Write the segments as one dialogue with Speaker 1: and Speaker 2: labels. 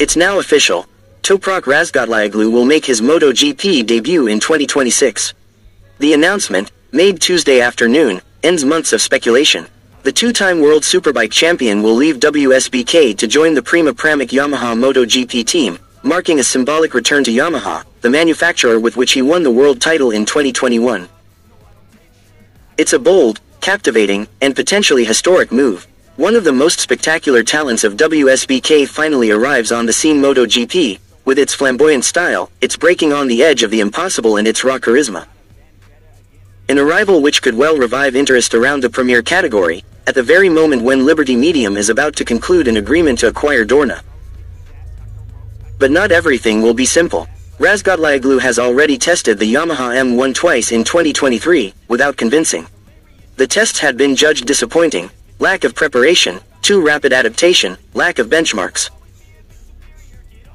Speaker 1: It's now official. Toprak Razgatlioglu will make his MotoGP debut in 2026. The announcement, made Tuesday afternoon, ends months of speculation. The two-time World Superbike champion will leave WSBK to join the Pramac Yamaha MotoGP team, marking a symbolic return to Yamaha, the manufacturer with which he won the world title in 2021. It's a bold, captivating, and potentially historic move. One of the most spectacular talents of WSBK finally arrives on the scene. MotoGP, with its flamboyant style, it's breaking on the edge of the impossible and its raw charisma. An arrival which could well revive interest around the premier category, at the very moment when Liberty Medium is about to conclude an agreement to acquire Dorna. But not everything will be simple. Razgatlioglu has already tested the Yamaha M1 twice in 2023, without convincing. The tests had been judged disappointing: lack of preparation, too rapid adaptation, lack of benchmarks.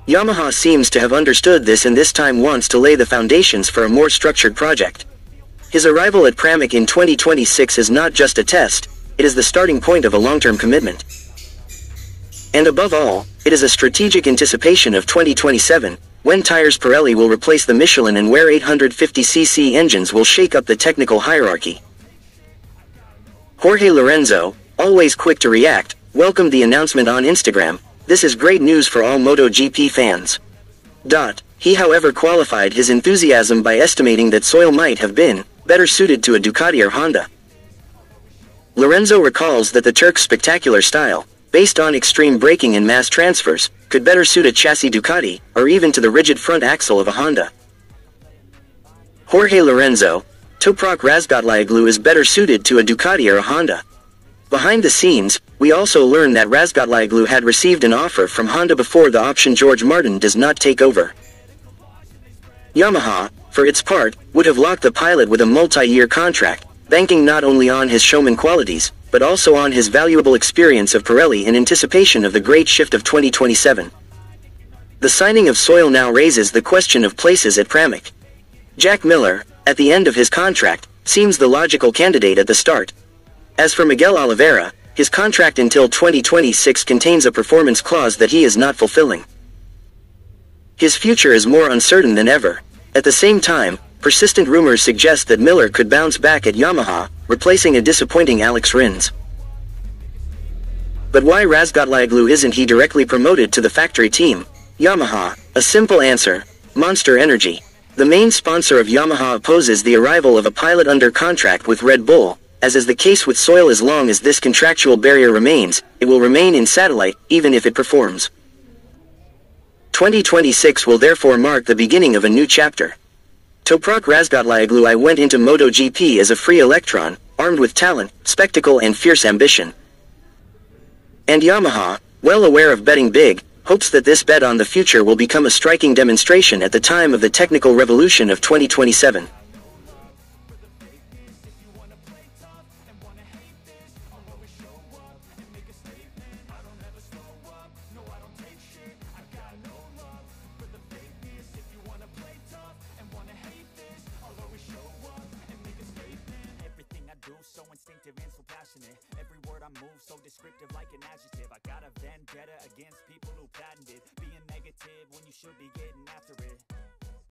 Speaker 1: Yamaha seems to have understood this and this time wants to lay the foundations for a more structured project. His arrival at Pramac in 2026 is not just a test, it is the starting point of a long-term commitment. And above all, it is a strategic anticipation of 2027, when tires Pirelli will replace the Michelin and where 850cc engines will shake up the technical hierarchy. Jorge Lorenzo, always quick to react, welcomed the announcement on Instagram. This is great news for all MotoGP fans. He however qualified his enthusiasm by estimating that Soil might have been better suited to a Ducati or Honda. Lorenzo recalls that the Turk's spectacular style, based on extreme braking and mass transfers, could better suit a chassis Ducati, or even to the rigid front axle of a Honda. Jorge Lorenzo, Toprak Razgatlioglu is better suited to a Ducati or a Honda. Behind the scenes, we also learn that Razgatlioglu had received an offer from Honda before the option George Martin does not take over. Yamaha, for its part, would have locked the pilot with a multi-year contract, banking not only on his showman qualities, but also on his valuable experience of Pirelli in anticipation of the great shift of 2027. The signing of Soil now raises the question of places at Pramac. Jack Miller, at the end of his contract, seems the logical candidate at the start. As for Miguel Oliveira, his contract until 2026 contains a performance clause that he is not fulfilling. His future is more uncertain than ever. At the same time, persistent rumors suggest that Miller could bounce back at Yamaha, replacing a disappointing Alex Rins. But why Razgatlioglu isn't he directly promoted to the factory team? Yamaha, a simple answer: Monster Energy. The main sponsor of Yamaha opposes the arrival of a pilot under contract with Red Bull, as is the case with Soil. As long as this contractual barrier remains, it will remain in satellite, even if it performs. 2026 will therefore mark the beginning of a new chapter. Toprak Razgatlioglu I went into MotoGP as a free electron, armed with talent, spectacle and fierce ambition. And Yamaha, well aware of betting big, hopes that this bet on the future will become a striking demonstration at the time of the technical revolution of 2027.
Speaker 2: So instinctive and so passionate. Every word I move so descriptive like an adjective. I got a vendetta against people who patented being negative when you should be getting after it.